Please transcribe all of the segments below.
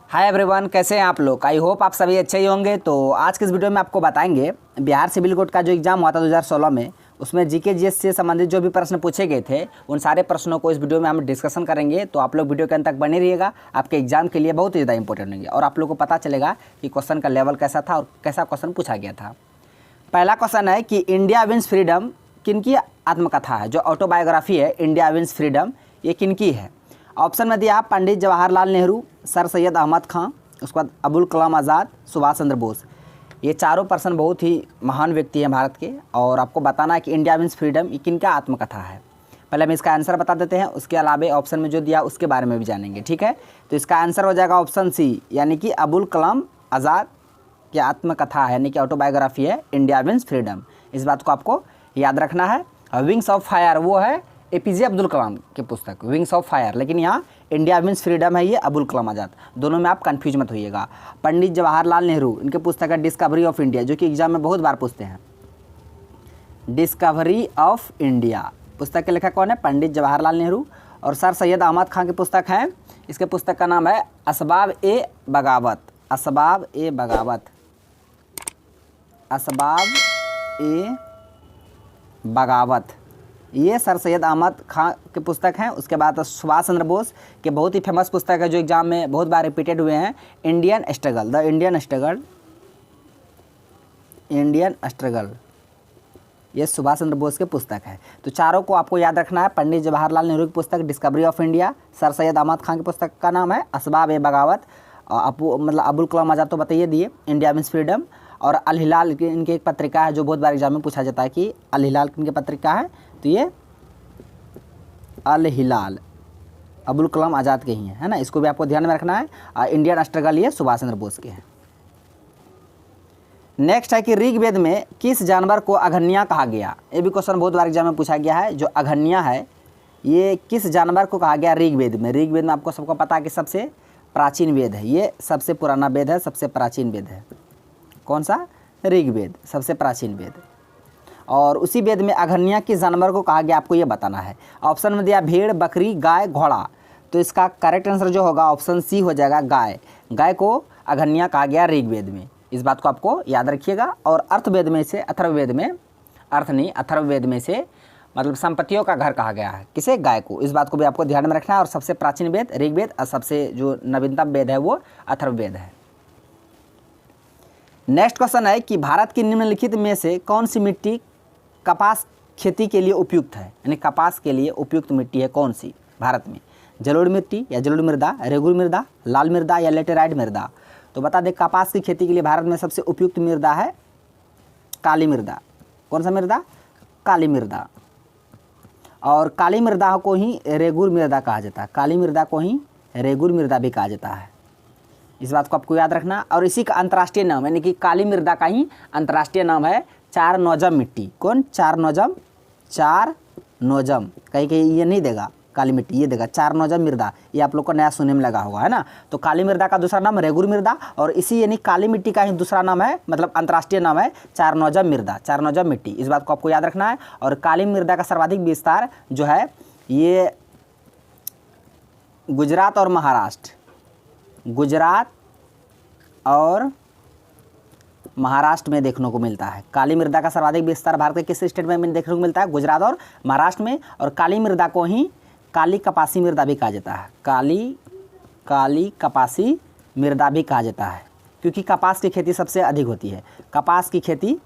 Hi everyone, कैसे हैं आप लोग। आई होप आप सभी अच्छे ही होंगे। तो आज के इस वीडियो में आपको बताएंगे बिहार सिविल कोड का जो एग्ज़ाम हुआ था 2016 में, उसमें जीके जीएस से संबंधित जो भी प्रश्न पूछे गए थे उन सारे प्रश्नों को इस वीडियो में हम डिस्कशन करेंगे। तो आप लोग वीडियो के अंत तक बने रहिएगा, आपके एग्जाम के लिए बहुत ही ज़्यादा इंपॉर्टेंट होंगे और आप लोग को पता चलेगा कि क्वेश्चन का लेवल कैसा था और कैसा क्वेश्चन पूछा गया था। पहला क्वेश्चन है कि इंडिया विंस फ्रीडम किनकी आत्मकथा है। जो ऑटोबायोग्राफी है इंडिया विंस फ्रीडम, ये किनकी है। ऑप्शन में दिया पंडित जवाहरलाल नेहरू, सर सैयद अहमद खां, उसके बाद अबुल कलाम आज़ाद, सुभाष चंद्र बोस। ये चारों पर्सन बहुत ही महान व्यक्ति हैं भारत के, और आपको बताना है कि इंडिया विंस फ्रीडम ये किनका आत्मकथा है। पहले हम इसका आंसर बता देते हैं, उसके अलावा ऑप्शन में जो दिया उसके बारे में भी जानेंगे, ठीक है। तो इसका आंसर हो जाएगा ऑप्शन सी, यानी कि अबुल कलाम आज़ाद की आत्मकथा है, यानी कि ऑटोबायोग्राफी है इंडिया विंस फ्रीडम। इस बात को आपको याद रखना है। विंग्स ऑफ फायर वो है एपीजे अब्दुल कलाम की पुस्तक विंग्स ऑफ फायर, लेकिन यहाँ इंडिया विंस फ्रीडम है ये अबुल कलाम आज़ाद। दोनों में आप कंफ्यूज मत होइएगा। पंडित जवाहरलाल नेहरू, इनके पुस्तक है डिस्कवरी ऑफ इंडिया, जो कि एग्जाम में बहुत बार पूछते हैं। डिस्कवरी ऑफ इंडिया पुस्तक के लेखक कौन है? पंडित जवाहरलाल नेहरू। और सर सैयद अहमद खां की पुस्तक है, इसके पुस्तक का नाम है असबाब ए बगावत। असबाब ए बगावत, असबाब ए बगावत, ये सर सैयद अहमद खां की पुस्तक हैं। उसके बाद सुभाष चंद्र बोस के बहुत ही फेमस पुस्तक है जो एग्जाम में बहुत बार रिपीटेड हुए हैं, Indian struggle, the Indian struggle, Indian struggle, ये सुभाष चंद्र बोस की पुस्तक है। तो चारों को आपको याद रखना है। पंडित जवाहरलाल नेहरू की पुस्तक discovery of India, sir Syed Ahmad Khan की पुस्तक का नाम है असबाब ए बगावत, मतलब अबुल कलाम आज़ाद तो बताइए दिए इंडिया विंस फ्रीडम, और अल हिलाल इनकी एक पत्रिका है जो बहुत बार एग्जाम में पूछा जाता है कि अल हिलाल इनकी पत्रिका है, तो ये अल हिलाल अबुल कलाम आज़ाद के ही है ना, इसको भी आपको ध्यान में रखना है। इंडियन स्ट्रगल ये सुभाष चंद्र बोस के हैं। नेक्स्ट है कि ऋग्वेद में किस जानवर को अघन्या कहा गया। ये भी क्वेश्चन बहुत बार एग्जाम में पूछा गया है। जो अघन्या है ये किस जानवर को कहा गया ऋग्वेद में। ऋग्वेद में आपको सबको पता है कि सबसे प्राचीन वेद है, ये सबसे पुराना वेद है, सबसे प्राचीन वेद है। कौन सा? ऋग्वेद, सबसे प्राचीन वेद। और उसी वेद में अघन्या किस जानवर को कहा गया आपको ये बताना है। ऑप्शन में दिया भेड़, बकरी, गाय, घोड़ा, तो इसका करेक्ट आंसर जो होगा ऑप्शन सी हो जाएगा गाय। गाय को अघन्या कहा गया ऋग्वेद में, इस बात को आपको याद रखिएगा। और अर्थवेद में से, अथर्ववेद में, अर्थ नहीं अथर्ववेद में से मतलब संपत्तियों का घर कहा गया है किसे? गाय को। इस बात को भी आपको ध्यान में रखना है। और सबसे प्राचीन वेद ऋग्वेद और सबसे जो नवीनतम वेद है वो अथर्ववेद है। नेक्स्ट क्वेश्चन है कि भारत की निम्नलिखित में से कौन सी मिट्टी कपास खेती के लिए उपयुक्त है, यानी कपास के लिए उपयुक्त मिट्टी है कौन सी भारत में। जलोढ़ मिट्टी या जलोढ़ मृदा, रेगुर मृदा, लाल मृदा या लेटेराइट मृदा। तो बता दें कपास की खेती के लिए भारत में सबसे उपयुक्त मृदा है काली मृदा। कौन सा मृदा? काली मृदा। और काली मृदा को ही रेगुर मृदा कहा जाता है, काली मृदा को ही रेगुर मृदा भी कहा जाता है, इस बात को आपको याद रखना। और इसी का अंतर्राष्ट्रीय नाम यानी कि काली मृदा का ही अंतर्राष्ट्रीय नाम है चार नौजम मिट्टी। कौन? चार नौजम, चार नौजम। कहीं कहीं ये नहीं देगा काली मिट्टी, ये देगा चार नौजम मृदा। ये आप लोग को नया सुनने में लगा होगा, है ना। तो काली मृदा का दूसरा नाम रेगुर मृदा, और इसी यानी काली मिट्टी का ही दूसरा नाम है, मतलब अंतर्राष्ट्रीय नाम है चार नौजम मृदा, चार नौजम मिट्टी। इस बात को आपको याद रखना है। और काली मृदा का सर्वाधिक विस्तार जो है ये गुजरात और महाराष्ट्र, गुजरात और महाराष्ट्र में देखने को मिलता है। काली मृदा का सर्वाधिक विस्तार भारत के किस स्टेट में देखने को मिलता है? गुजरात और महाराष्ट्र में। और काली मृदा को ही काली कपासी मृदा भी कहा जाता है, काली कपासी मृदा भी कहा जाता है, क्योंकि कपास की खेती सबसे अधिक होती है। कपास की खेती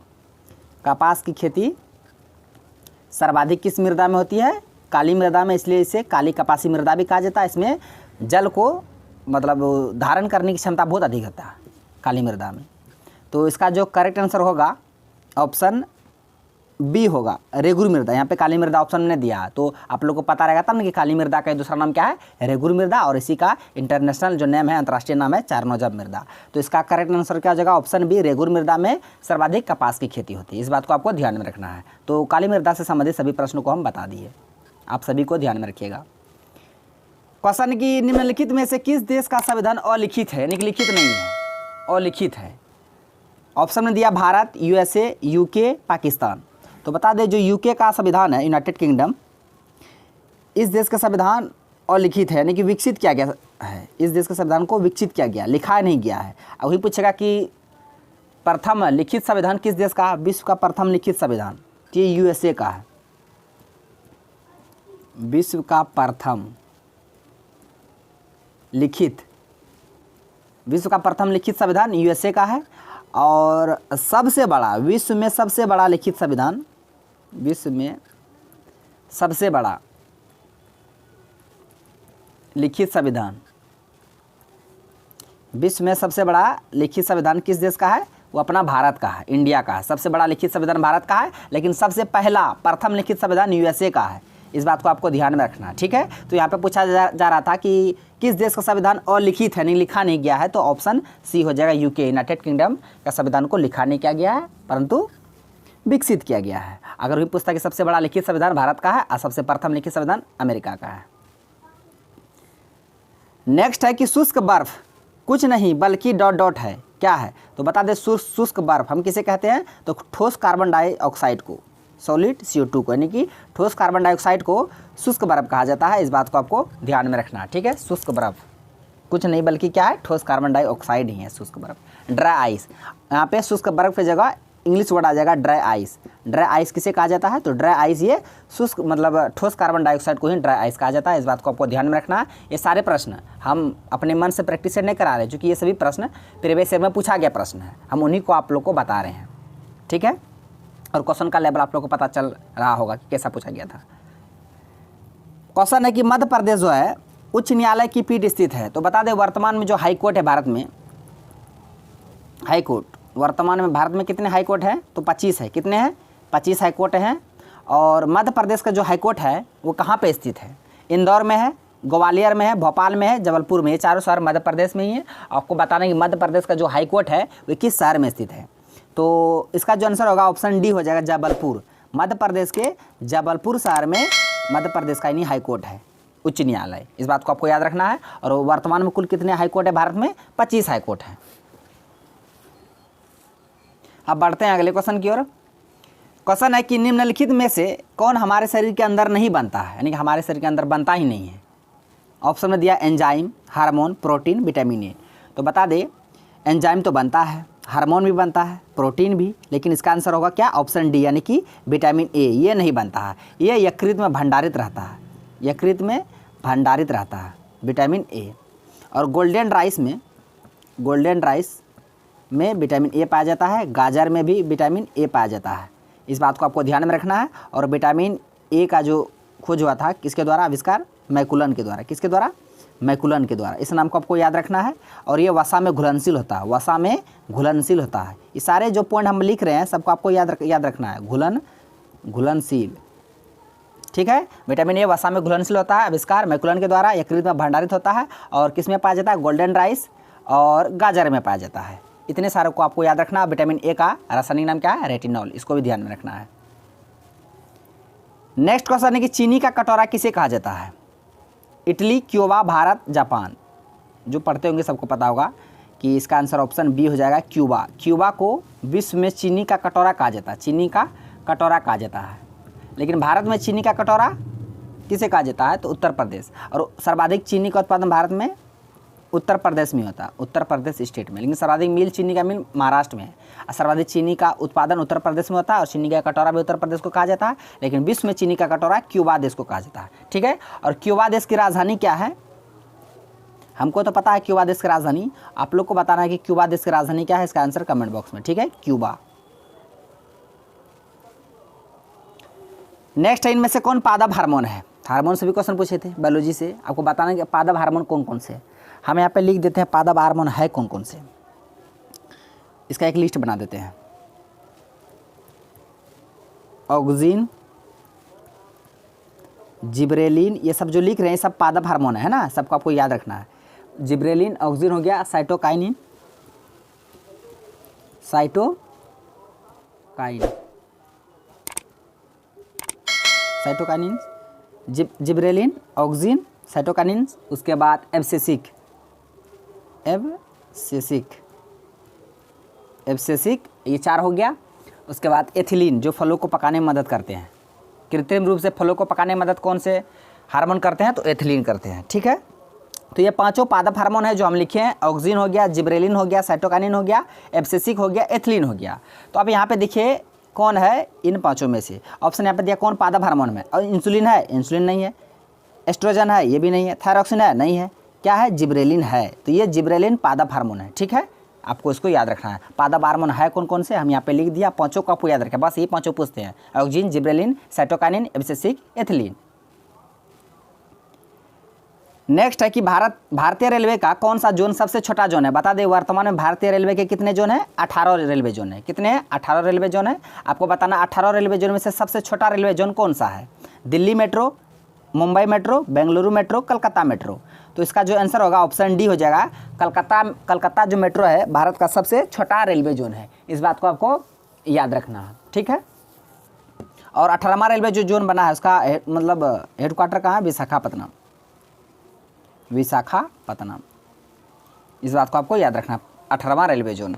सर्वाधिक किस मृदा में होती है? काली मृदा में, इसलिए इसे काली कपासी मृदा भी कहा जाता है। इसमें जल को मतलब धारण करने की क्षमता बहुत अधिक होता है काली मृदा में। तो इसका जो करेक्ट आंसर होगा ऑप्शन बी होगा रेगुर मृदा। यहाँ पे काली मृदा ऑप्शन में दिया, तो आप लोग को पता रहेगा तब ना कि काली मृदा का दूसरा नाम क्या है? रेगुर मृदा, और इसी का इंटरनेशनल जो नेम है, अंतर्राष्ट्रीय नाम है चार नौजम मृदा। तो इसका करेक्ट आंसर क्या हो जाएगा? ऑप्शन बी, रेगुर मृदा में सर्वाधिक कपास की खेती होती है। इस बात को आपको ध्यान में रखना है। तो काली मृदा से संबंधित सभी प्रश्नों को हम बता दिए, आप सभी को ध्यान में रखिएगा। क्वेश्चन की निम्नलिखित में से किस देश का संविधान अलिखित है, यानी कि लिखित नहीं है, अलिखित है। ऑप्शन में दिया भारत, यूएसए, यूके, पाकिस्तान। तो बता दें जो यूके का संविधान है, यूनाइटेड किंगडम, इस देश का संविधान और लिखित है, यानी कि विकसित किया गया है। इस देश के संविधान को विकसित किया गया, लिखा नहीं गया है। अब वही पूछेगा कि प्रथम लिखित संविधान किस देश का है? विश्व का प्रथम लिखित संविधान, ये यूएसए का है। विश्व का प्रथम लिखित, विश्व का प्रथम लिखित संविधान यूएसए का है। और सबसे बड़ा, विश्व में सबसे बड़ा लिखित संविधान, विश्व में सबसे बड़ा लिखित संविधान, विश्व में सबसे बड़ा लिखित संविधान किस देश का है? वो अपना भारत का है, इंडिया का है। सबसे बड़ा लिखित संविधान भारत का है, लेकिन सबसे पहला प्रथम लिखित संविधान यूएसए का है। इस बात को आपको ध्यान में रखना है, ठीक है। तो यहाँ पे पूछा जा रहा था कि किस देश का संविधान अलिखित है, नहीं लिखा नहीं गया है, तो ऑप्शन सी हो जाएगा, यूके, यूनाइटेड किंगडम का संविधान को लिखा नहीं किया गया है परंतु विकसित किया गया है। अगर वही पूछता कि सबसे बड़ा लिखित संविधान भारत का है और सबसे प्रथम लिखित संविधान अमेरिका का है। नेक्स्ट है कि शुष्क बर्फ कुछ नहीं बल्कि डॉट डॉट है, क्या है? तो बता दें, शुष्क बर्फ हम किसे कहते हैं? तो ठोस कार्बन डाइऑक्साइड को, सॉलिड CO2 को, यानी कि ठोस कार्बन डाइऑक्साइड को शुष्क बर्फ कहा जाता है। इस बात को आपको ध्यान में रखना है, ठीक है। शुष्क बर्फ कुछ नहीं बल्कि क्या है? ठोस कार्बन डाइऑक्साइड ही है शुष्क बर्फ। ड्राई आइस, यहाँ पे शुष्क बर्फ की जगह इंग्लिश वर्ड आ जाएगा ड्राई आइस। ड्राई आइस किसे कहा जाता है? तो ड्राई आइस ये शुष्क मतलब ठोस कार्बन डाइऑक्साइड को ही ड्राई आइस कहा जाता है। इस बात को आपको ध्यान में रखना है। ये सारे प्रश्न हम अपने मन से प्रैक्टिस नहीं करा रहे, क्योंकि ये सभी प्रश्न प्रीवियस ईयर में पूछा गया प्रश्न है, हम उन्हीं को आप लोग को बता रहे हैं, ठीक है। और क्वेश्चन का लेवल आप लोग को पता चल रहा होगा कि कैसा पूछा गया था। क्वेश्चन है कि मध्य प्रदेश जो है उच्च न्यायालय की पीठ स्थित है। तो बता दें, वर्तमान में जो हाई कोर्ट है भारत में, हाई कोर्ट वर्तमान में भारत में कितने हाई कोर्ट हैं? तो 25 है। कितने हैं? 25 हाई कोर्ट हैं। और मध्य प्रदेश का जो हाई कोर्ट है वो कहाँ पे स्थित है? इंदौर में है, ग्वालियर में है, भोपाल में है, जबलपुर में। ये चारों शहर मध्य प्रदेश में ही है। आपको बताना है कि मध्य प्रदेश का जो हाई कोर्ट है वो किस शहर में स्थित है। तो इसका जो आंसर होगा ऑप्शन डी हो जाएगा, जबलपुर। मध्य प्रदेश के जबलपुर शहर में मध्य प्रदेश का यानी हाई कोर्ट है, उच्च न्यायालय। इस बात को आपको याद रखना है। और वर्तमान में कुल कितने हाई कोर्ट है भारत में? 25 हाई कोर्ट हैं। अब बढ़ते हैं अगले क्वेश्चन की ओर। क्वेश्चन है कि निम्नलिखित में से कौन हमारे शरीर के अंदर नहीं बनता है, यानी कि हमारे शरीर के अंदर बनता ही नहीं है। ऑप्शन में दिया enzyme, hormone, protein, vitamin A. तो बता दे, एंजाइम तो बनता है, हार्मोन भी बनता है, प्रोटीन भी, लेकिन इसका आंसर होगा क्या? ऑप्शन डी, यानी कि विटामिन ए। ये नहीं बनता है, ये यकृत में भंडारित रहता है, यकृत में भंडारित रहता है विटामिन ए। और गोल्डन राइस में विटामिन ए पाया जाता है, गाजर में भी विटामिन ए पाया जाता है। इस बात को आपको ध्यान में रखना है। और विटामिन ए का जो खोज हुआ था किसके द्वारा? आविष्कार मैकुलन के द्वारा। किसके द्वारा? मैकुलन के द्वारा। इस नाम को आपको याद रखना है। और ये वसा में घुलनशील होता है, वसा में घुलनशील होता है। ये सारे जो पॉइंट हम लिख रहे हैं सबको आपको याद रखना है। घुलनशील, ठीक है। विटामिन ए वसा में घुलनशील होता है, आविष्कार मैकुलन के द्वारा, यकृत में भंडारित होता है। और किस में पाया जाता है? गोल्डन राइस और गाजर में पाया जाता है। इतने सारे को आपको याद रखना है। विटामिन ए का रासायनिक नाम क्या है? रेटिनॉल। इसको भी ध्यान में रखना है। नेक्स्ट क्वेश्चन है कि चीनी का कटोरा किसे कहा जाता है? Italy, Cuba, Bharat, Japan. जो पढ़ते होंगे सबको पता होगा कि इसका आंसर ऑप्शन बी हो जाएगा, क्यूबा। क्यूबा को विश्व में चीनी का कटोरा कहा जाता है, चीनी का कटोरा कहा जाता है। लेकिन भारत में चीनी का कटोरा किसे कहा जाता है? तो उत्तर प्रदेश। और सर्वाधिक चीनी का उत्पादन भारत में उत्तर प्रदेश में होता है, उत्तर प्रदेश स्टेट में। लेकिन सर्वाधिक मिल चीनी का मिल महाराष्ट्र में है। सर्वाधिक चीनी का उत्पादन उत्तर प्रदेश में होता है और चीनी का कटोरा भी उत्तर प्रदेश को कहा जाता है। लेकिन विश्व में चीनी का कटोरा क्यूबा देश को कहा जाता है, ठीक है। और क्यूबा देश की राजधानी क्या है? हमको तो पता है क्यूबा देश की राजधानी, आप लोग को बताना है कि क्यूबा देश की राजधानी क्या है। इसका आंसर कमेंट बॉक्स में, ठीक है, क्यूबा। नेक्स्ट है, इनमें से कौन पादप हार्मोन है? हार्मोन से भी क्वेश्चन पूछे थे बायोलॉजी से। आपको बताना है कि पादप हार्मोन कौन कौन से। हम यहाँ पे लिख देते हैं पादप हार्मोन है कौन कौन से। इसका एक लिस्ट बना देते हैं। ऑक्सिन, जिब्रेलिन, ये सब जो लिख रहे हैं सब पादप हार्मोन है ना, सबको आपको याद रखना है। जिब्रेलिन, ऑक्सिन हो गया, cytokinin, cytokinin, gibberellin, auxin, cytokinin. उसके बाद एब्सेसिक, ये 4 हो गया। उसके बाद एथिलीन, जो फलों को पकाने में मदद करते हैं। कृत्रिम रूप से फलों को पकाने में मदद कौन से हार्मोन करते हैं तो एथिलीन करते हैं, ठीक है। तो ये पांचों पादप हार्मोन है जो हम लिखे हैं, ऑक्सिन हो गया, जिब्रेलिन हो गया, साइटोकाइनिन हो गया, एब्सिसिक हो गया, एथिलीन हो गया। तो अब यहाँ पे देखिए कौन है इन पांचों में से। ऑप्शन यहाँ पे दिया कौन पादप हार्मोन में, और इंसुलिन है, इंसुलिन नहीं है। एस्ट्रोजन है, ये भी नहीं है। थायरॉक्सिन है, नहीं है। क्या है, जिब्रेलिन है। तो ये जिब्रेलिन पादप हार्मोन है, ठीक है। आपको इसको याद रखना है। पादप हार्मोन है कौन कौन से, हम यहाँ पे लिख दिया, पांचों को आपको याद रखें, बस ये पांचों पूछते हैं, auxin, gibberellin, cytokinin, abscisic, ethylene. Next है कि भारतीय रेलवे का कौन सा जोन सबसे छोटा जोन है। बता दें वर्तमान में भारतीय रेलवे के कितने जोन है, 18 रेलवे जोन है। कितने हैं, 18 रेलवे जोन है। आपको बताना 18 रेलवे जोन में से सबसे छोटा रेलवे जोन कौन सा है। Delhi metro, Mumbai metro, Bengaluru metro, Calcutta metro. तो इसका जो आंसर होगा ऑप्शन डी हो जाएगा। कलकत्ता जो मेट्रो है भारत का सबसे छोटा रेलवे जोन है। इस बात को आपको याद रखना है, ठीक है। और 18वां रेलवे जो जोन बना है उसका मतलब हेडक्वार्टर कहाँ है, विशाखापत्तनम, विशाखापत्तनम। इस बात को आपको याद रखना, 18वां रेलवे जोन।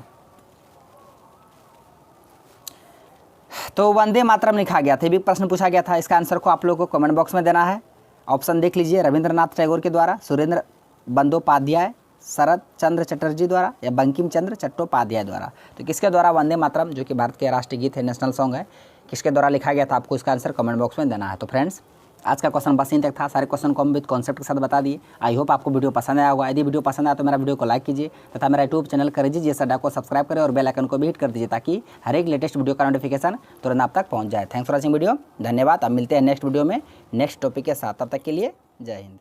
तो वंदे मातरम लिखा गया था, भी प्रश्न पूछा गया था। इसका आंसर को आप लोगों को कमेंट बॉक्स में देना है। ऑप्शन देख लीजिए, रविंद्रनाथ टैगोर के द्वारा, सुरेंद्र बंदोपाध्याय, शरद चंद्र चटर्जी द्वारा, या बंकिम चंद्र चट्टोपाध्याय द्वारा। तो किसके द्वारा वंदे मातरम, जो कि भारत के राष्ट्रीय गीत है, नेशनल सॉन्ग है, किसके द्वारा लिखा गया था, आपको इसका आंसर कमेंट बॉक्स में देना है। तो फ्रेंड्स आज का क्वेश्चन बस यहीं तक था। सारे क्वेश्चन को हम विद कॉन्सेप्ट के साथ बता दिए। आई होप आपको वीडियो पसंद आया होगा। यदि वीडियो पसंद आया तो मेरा वीडियो को लाइक कीजिए तथा मेरा यूट्यूब चैनल करेजिए जिस अड्डा को सब्सक्राइब करें और बेल आइकन को भी हिट कर दीजिए ताकि हर एक लेटेस्ट वीडियो का नोटिफिकेशन तुरंत आप तक पहुंच जाए। थैंक्स फॉर वॉचिंग वीडियो, धन्यवाद। अब मिलते हैं नेक्स्ट वीडियो में नेक्स्ट टॉपिक के साथ। तब तक के लिए जय हिंद।